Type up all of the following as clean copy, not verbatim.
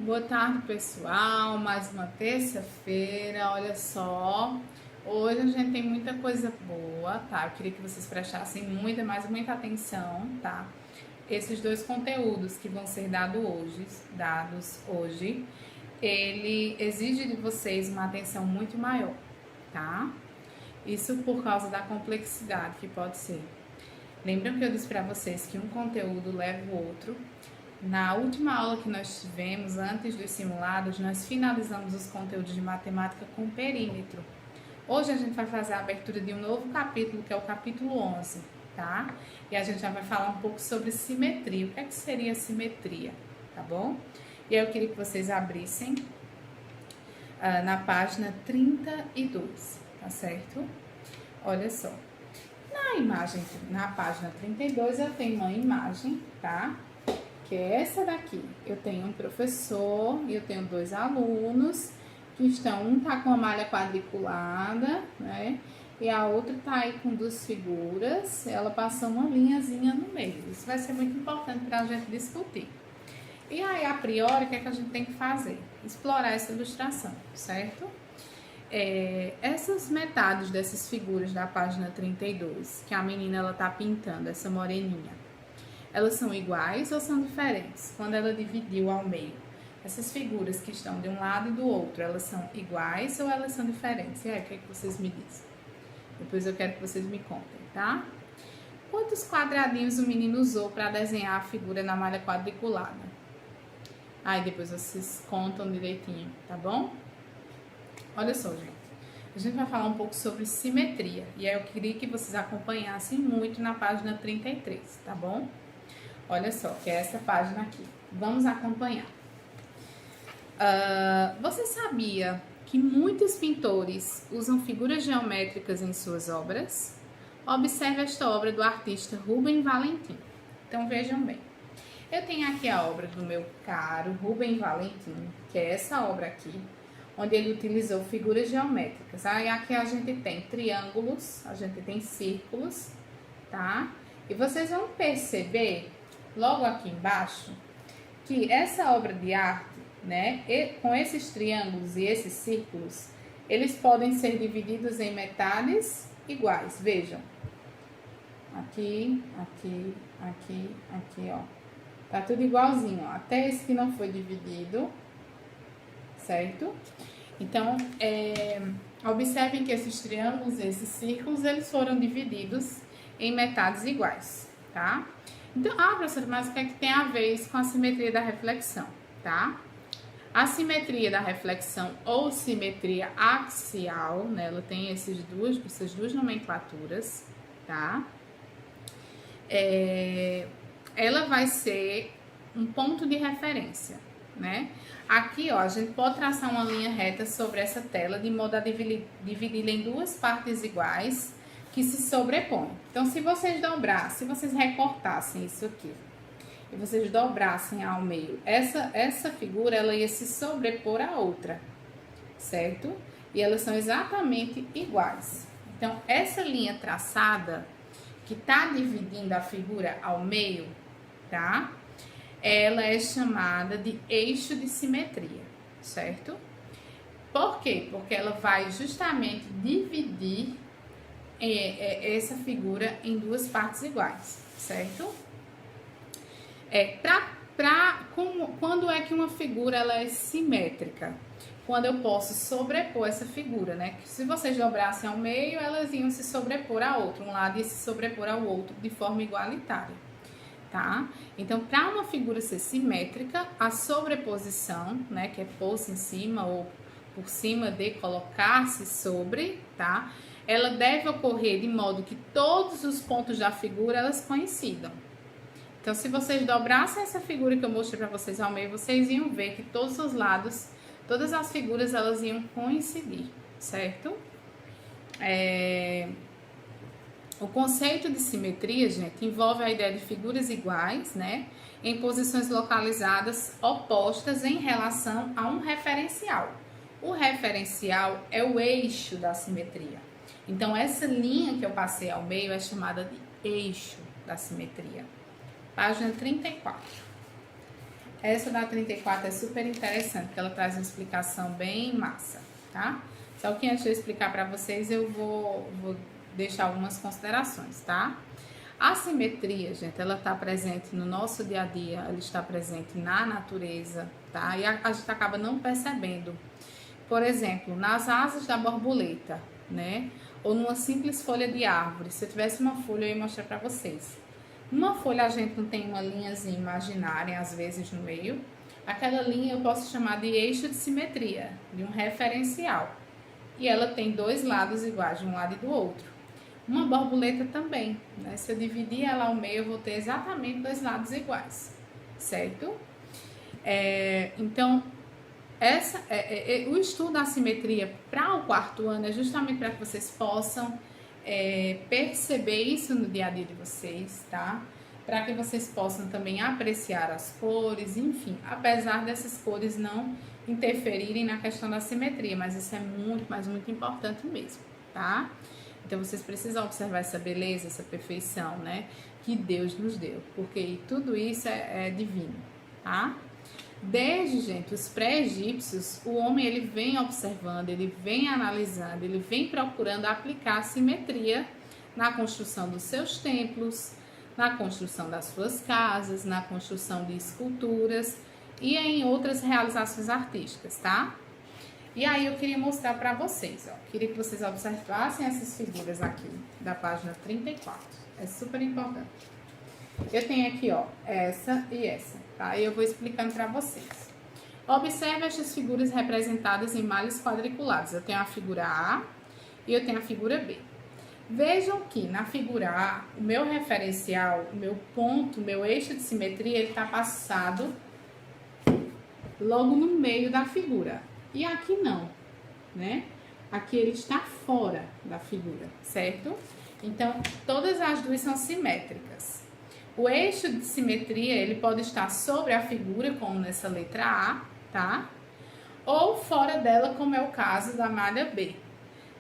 Boa tarde, pessoal. Mais uma terça-feira. Olha só, hoje a gente tem muita coisa boa, tá? Eu queria que vocês prestassem muita atenção, tá? Esses dois conteúdos que vão ser dados hoje, ele exige de vocês uma atenção muito maior, tá? Isso por causa da complexidade que pode ser. Lembram que eu disse para vocês que um conteúdo leva o outro? Na última aula que nós tivemos, antes dos simulados, nós finalizamos os conteúdos de matemática com perímetro. Hoje a gente vai fazer a abertura de um novo capítulo, que é o capítulo 11, tá? E a gente já vai falar um pouco sobre simetria. O que é que seria simetria, tá bom? E aí eu queria que vocês abrissem na página 32, tá certo? Olha só. Na página 32 eu tenho uma imagem, tá? Que é essa daqui. Eu tenho um professor e eu tenho dois alunos que um tá com a malha quadriculada, né? E a outra tá aí com duas figuras, ela passou uma linhazinha no meio. Isso vai ser muito importante para a gente discutir. E aí, a priori, o que é que a gente tem que fazer? Explorar essa ilustração, certo? Essas metades dessas figuras da página 32, que a menina ela tá pintando, essa moreninha, elas são iguais ou são diferentes? Quando ela dividiu ao meio, essas figuras que estão de um lado e do outro, elas são iguais ou elas são diferentes? E aí, o que é que vocês me dizem? Depois eu quero que vocês me contem, tá? Quantos quadradinhos o menino usou para desenhar a figura na malha quadriculada? Aí depois vocês contam direitinho, tá bom? Olha só, gente. A gente vai falar um pouco sobre simetria. E aí eu queria que vocês acompanhassem muito na página 33, tá bom? Olha só, que é essa página aqui. Vamos acompanhar. Você sabia que muitos pintores usam figuras geométricas em suas obras? Observe esta obra do artista Rubem Valentim. Então, vejam bem. Eu tenho aqui a obra do meu caro Rubem Valentim, que é essa obra aqui, onde ele utilizou figuras geométricas. Aí aqui a gente tem triângulos, a gente tem círculos, tá? E vocês vão perceber, logo aqui embaixo, que essa obra de arte, né, com esses triângulos e esses círculos, eles podem ser divididos em metades iguais. Vejam. Aqui, aqui, aqui, aqui, ó. Tá tudo igualzinho, ó. Até esse que não foi dividido, certo? Então, observem que esses triângulos, esses círculos, eles foram divididos em metades iguais, tá? Então, professora, mas o que é que tem a ver isso com a simetria da reflexão, tá? A simetria da reflexão ou simetria axial, né? Ela tem essas duas nomenclaturas, tá? Ela vai ser um ponto de referência, né? Aqui, ó, a gente pode traçar uma linha reta sobre essa tela de modo a dividi-la em duas partes iguais que se sobrepõem. Então, se vocês recortassem isso aqui e vocês dobrassem ao meio, essa figura, ela ia se sobrepor à outra, certo? E elas são exatamente iguais. Então, essa linha traçada que tá dividindo a figura ao meio, tá? Ela é chamada de eixo de simetria, certo? Por quê? Porque ela vai justamente dividir essa figura em duas partes iguais, certo? Quando é que uma figura ela é simétrica? Quando eu posso sobrepor essa figura, né? Se vocês dobrassem ao meio, elas iam se sobrepor a outro, um lado ia se sobrepor ao outro de forma igualitária, tá? Então, para uma figura ser simétrica, a sobreposição, né, que é pôr-se em cima ou por cima de colocar-se sobre, tá? Ela deve ocorrer de modo que todos os pontos da figura elas coincidam. Então, se vocês dobrassem essa figura que eu mostrei para vocês ao meio, vocês iam ver que todos os lados, todas as figuras elas iam coincidir, certo? O conceito de simetria, gente, envolve a ideia de figuras iguais, né, em posições localizadas opostas em relação a um referencial. O referencial é o eixo da simetria. Então, essa linha que eu passei ao meio é chamada de eixo da simetria. Página 34. Essa da 34 é super interessante, porque ela traz uma explicação bem massa, tá? Só que antes de eu explicar para vocês, eu vou deixar algumas considerações, tá? A simetria, gente, ela está presente no nosso dia a dia, ela está presente na natureza, tá? E a gente acaba não percebendo. Por exemplo, nas asas da borboleta, né? Ou numa simples folha de árvore. Se eu tivesse uma folha, eu ia mostrar para vocês. Numa folha a gente não tem uma linhazinha imaginária, às vezes, no meio. Aquela linha eu posso chamar de eixo de simetria, de um referencial. E ela tem dois lados iguais, de um lado e do outro. Uma borboleta também, né? Se eu dividir ela ao meio, eu vou ter exatamente dois lados iguais, certo? Então, o estudo da simetria para o quarto ano é justamente para que vocês possam perceber isso no dia a dia de vocês, tá? Para que vocês possam também apreciar as cores, enfim, apesar dessas cores não interferirem na questão da simetria, mas isso é muito, mas muito importante mesmo, tá? Então, vocês precisam observar essa beleza, essa perfeição, né? Que Deus nos deu, porque tudo isso é divino, tá? Desde, gente, os pré-egípcios, o homem, ele vem observando, ele vem analisando, ele vem procurando aplicar a simetria na construção dos seus templos, na construção das suas casas, na construção de esculturas e em outras realizações artísticas, tá? E aí eu queria mostrar para vocês, ó. Queria que vocês observassem essas figuras aqui da página 34. É super importante. Eu tenho aqui, ó, essa e essa, tá? E eu vou explicando para vocês. Observe estas figuras representadas em malhas quadriculadas. Eu tenho a figura A e eu tenho a figura B. Vejam que na figura A, o meu referencial, o meu ponto, o meu eixo de simetria, ele está passado logo no meio da figura. E aqui não, né? Aqui ele está fora da figura, certo? Então, todas as duas são simétricas. O eixo de simetria, ele pode estar sobre a figura, como nessa letra A, tá? Ou fora dela, como é o caso da malha B.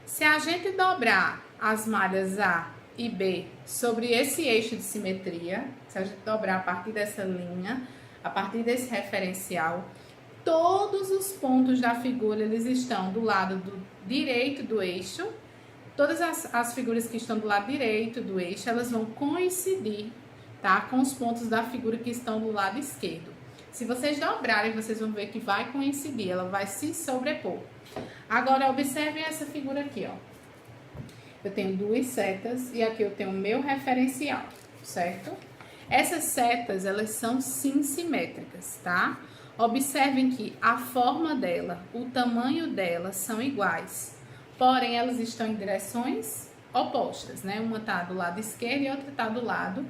Se a gente dobrar as malhas A e B sobre esse eixo de simetria, se a gente dobrar a partir dessa linha, a partir desse referencial, todos os pontos da figura, eles estão do lado direito do eixo. Todas as figuras que estão do lado direito do eixo, elas vão coincidir, tá? Com os pontos da figura que estão do lado esquerdo. Se vocês dobrarem, vocês vão ver que vai coincidir, ela vai se sobrepor. Agora, observem essa figura aqui, ó. Eu tenho duas setas e aqui eu tenho o meu referencial, certo? Essas setas, elas são sim simétricas, tá? Observem que a forma dela, o tamanho dela são iguais, porém elas estão em direções opostas, né? Uma tá do lado esquerdo e outra tá do lado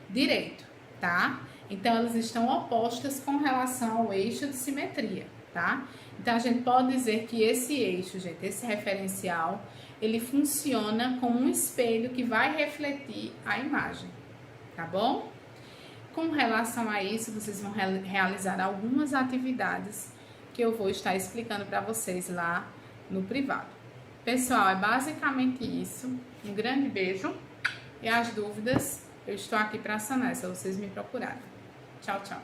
direito, tá? Então elas estão opostas com relação ao eixo de simetria, tá? Então a gente pode dizer que esse eixo, gente, esse referencial, ele funciona como um espelho que vai refletir a imagem, tá bom? Com relação a isso, vocês vão realizar algumas atividades que eu vou estar explicando para vocês lá no privado. Pessoal, é basicamente isso. Um grande beijo. E as dúvidas, eu estou aqui para sanar, se vocês me procurarem. Tchau, tchau.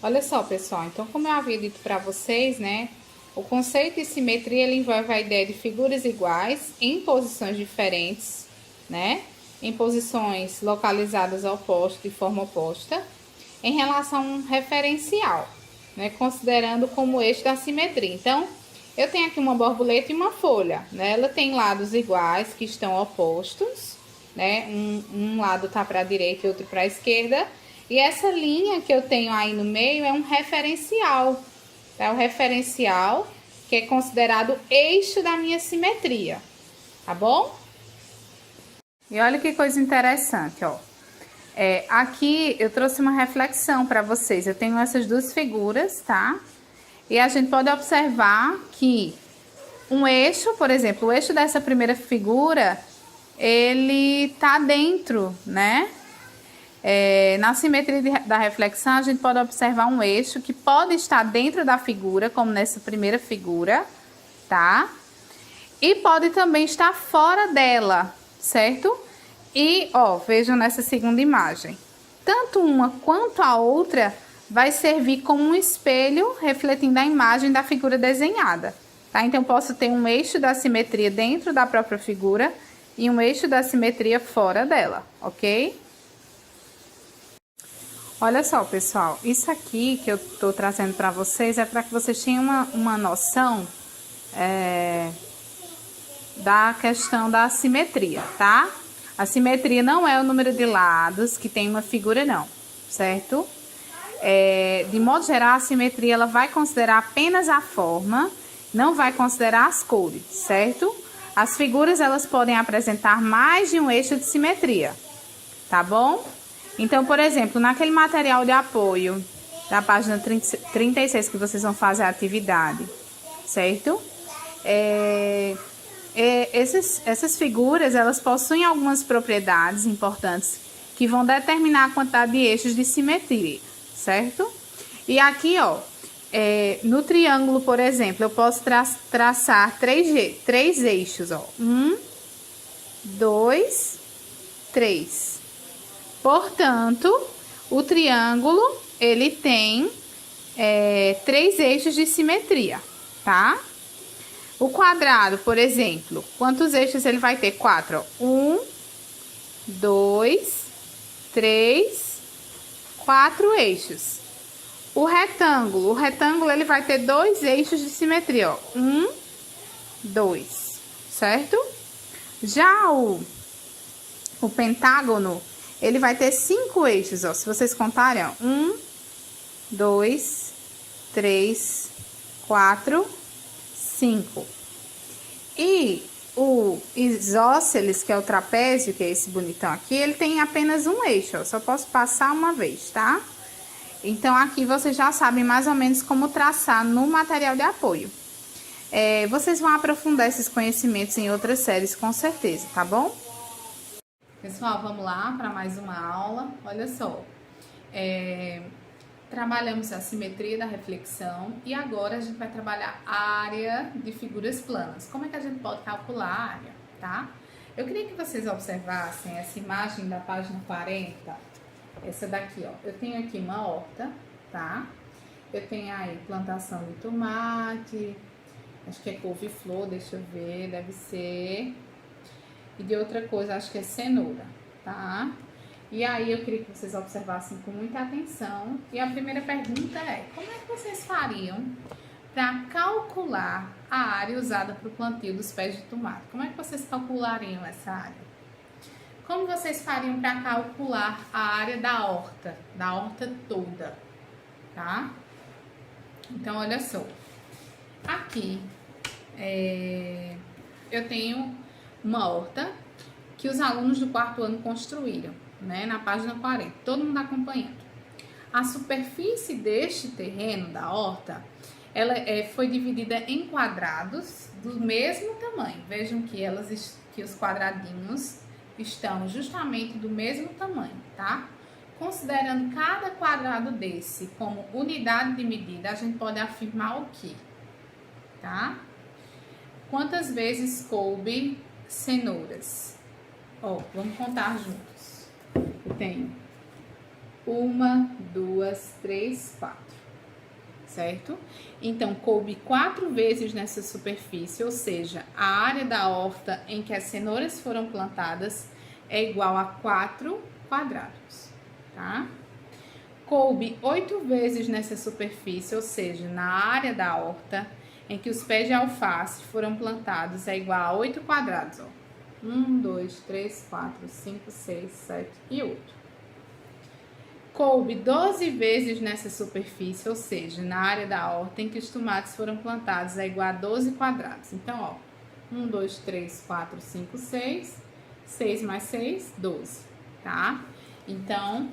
Olha só, pessoal. Então, como eu havia dito para vocês, né? O conceito de simetria, ele envolve a ideia de figuras iguais em posições diferentes, né? Em posições localizadas ao posto de forma oposta, em relação a um referencial, né, considerando como eixo da simetria. Então, eu tenho aqui uma borboleta e uma folha, né? Ela tem lados iguais que estão opostos, né? Um lado tá para a direita e outro para a esquerda. E essa linha que eu tenho aí no meio é um referencial, tá? O referencial que é considerado eixo da minha simetria, tá bom? E olha que coisa interessante, ó. Aqui eu trouxe uma reflexão para vocês. Eu tenho essas duas figuras, tá? E a gente pode observar que um eixo, por exemplo, o eixo dessa primeira figura, ele tá dentro, né? Na simetria da reflexão, a gente pode observar um eixo que pode estar dentro da figura, como nessa primeira figura, tá? E pode também estar fora dela, certo? E, ó, vejam nessa segunda imagem. tanto uma quanto a outra vai servir como um espelho refletindo a imagem da figura desenhada, tá? Então, eu posso ter um eixo da simetria dentro da própria figura e um eixo da simetria fora dela, ok? Olha só, pessoal, isso aqui que eu tô trazendo para vocês é para que vocês tenham uma noção da questão da simetria, tá? A simetria não é o número de lados que tem uma figura, não, certo? De modo geral, a simetria ela vai considerar apenas a forma, não vai considerar as cores, certo? As figuras elas podem apresentar mais de um eixo de simetria, tá bom? Então, por exemplo, naquele material de apoio da página 36 que vocês vão fazer a atividade, certo? Essas figuras, elas possuem algumas propriedades importantes que vão determinar a quantidade de eixos de simetria, certo? E aqui, ó, no triângulo, por exemplo, eu posso traçar três eixos, ó. 1, 2, 3. Portanto, o triângulo, ele tem 3 eixos de simetria, tá? O quadrado, por exemplo, quantos eixos ele vai ter? 4, ó. 1, 2, 3, 4 eixos. O retângulo ele vai ter 2 eixos de simetria, ó. 1, 2, certo? Já o pentágono, ele vai ter 5 eixos, ó. Se vocês contarem, ó. 1, 2, 3, 4, 5. E o isósceles, que é o trapézio, que é esse bonitão aqui, ele tem apenas um eixo, ó. Só posso passar uma vez, tá? Então, aqui vocês já sabem mais ou menos como traçar no material de apoio. Vocês vão aprofundar esses conhecimentos em outras séries, com certeza, tá bom? Pessoal, vamos lá para mais uma aula. Olha só, trabalhamos a simetria da reflexão e agora a gente vai trabalhar a área de figuras planas. Como é que a gente pode calcular a área, tá? Eu queria que vocês observassem essa imagem da página 40, essa daqui, ó. Eu tenho aqui uma horta, tá? Eu tenho aí plantação de tomate, acho que é couve-flor, deixa eu ver, deve ser. E de outra coisa, acho que é cenoura, tá? E aí eu queria que vocês observassem com muita atenção. E a primeira pergunta é: como é que vocês fariam para calcular a área usada para o plantio dos pés de tomate? Como é que vocês calculariam essa área? Como vocês fariam para calcular a área da horta toda, tá? Então, olha só. Aqui, eu tenho uma horta que os alunos do 4º ano construíram, né, na página 40, todo mundo acompanhando. A superfície deste terreno da horta, ela foi dividida em quadrados do mesmo tamanho. Vejam que os quadradinhos estão justamente do mesmo tamanho, tá? Considerando cada quadrado desse como unidade de medida, a gente pode afirmar o quê? Tá? Quantas vezes coube cenouras? Ó, vamos contar juntos. Eu tenho 1, 2, 3, 4, certo? Então, coube 4 vezes nessa superfície, ou seja, a área da horta em que as cenouras foram plantadas é igual a 4 quadrados, tá? Coube 8 vezes nessa superfície, ou seja, na área da horta em que os pés de alface foram plantados é igual a 8 quadrados, ó. 1, 2, 3, 4, 5, 6, 7 e 8. Coube 12 vezes nessa superfície, ou seja, na área da horta em que os tomates foram plantados é igual a 12 quadrados. Então, ó, 1, 2, 3, 4, 5, 6, 6 mais 6, 12, tá? Então,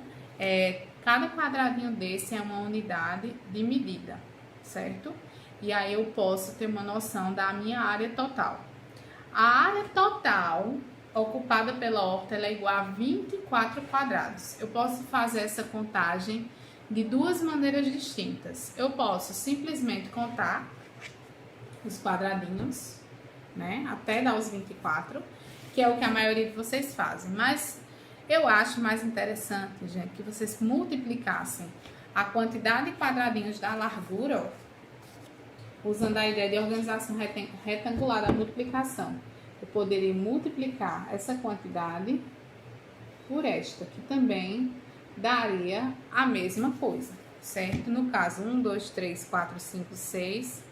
cada quadradinho desse é uma unidade de medida, certo? E aí eu posso ter uma noção da minha área total. A área total ocupada pela horta ela é igual a 24 quadrados. Eu posso fazer essa contagem de duas maneiras distintas. Eu posso simplesmente contar os quadradinhos, né, até dar os 24, que é o que a maioria de vocês fazem. Mas Eu acho mais interessante, gente, que vocês multiplicassem a quantidade de quadradinhos da largura, ó, usando a ideia de organização retangular da multiplicação. Eu poderia multiplicar essa quantidade por esta, que também daria a mesma coisa, certo? No caso, 1, 2, 3, 4, 5, 6.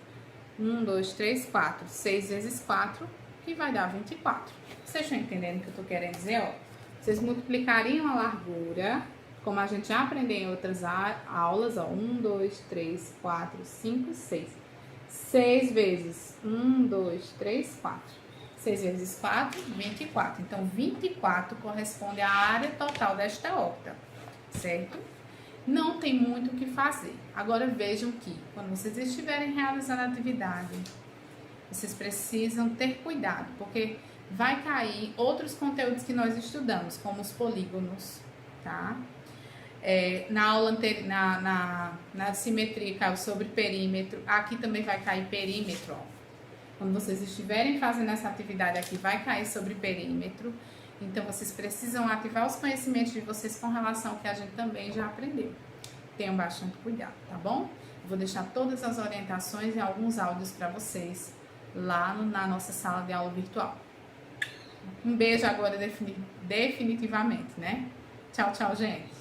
1, 2, 3, 4. 6 vezes 4, que vai dar 24. Vocês estão entendendo o que eu tô querendo dizer, ó? Vocês multiplicariam a largura, como a gente já aprendeu em outras aulas, ó. 1, 2, 3, 4, 5, 6. 6 vezes 1, 2, 3, 4. 6 vezes 4, 24. Então, 24 corresponde à área total desta horta, certo? Não tem muito o que fazer. Agora, vejam que, quando vocês estiverem realizando a atividade, vocês precisam ter cuidado, porque vai cair outros conteúdos que nós estudamos, como os polígonos, tá? Na aula anterior, na simetria, caiu sobre perímetro. Aqui também vai cair perímetro, ó. Quando vocês estiverem fazendo essa atividade aqui, vai cair sobre perímetro. Então, vocês precisam ativar os conhecimentos de vocês com relação ao que a gente também já aprendeu. Tenham bastante cuidado, tá bom? Eu vou deixar todas as orientações e alguns áudios para vocês lá na nossa sala de aula virtual. Um beijo agora definitivamente, né? Tchau, tchau, gente!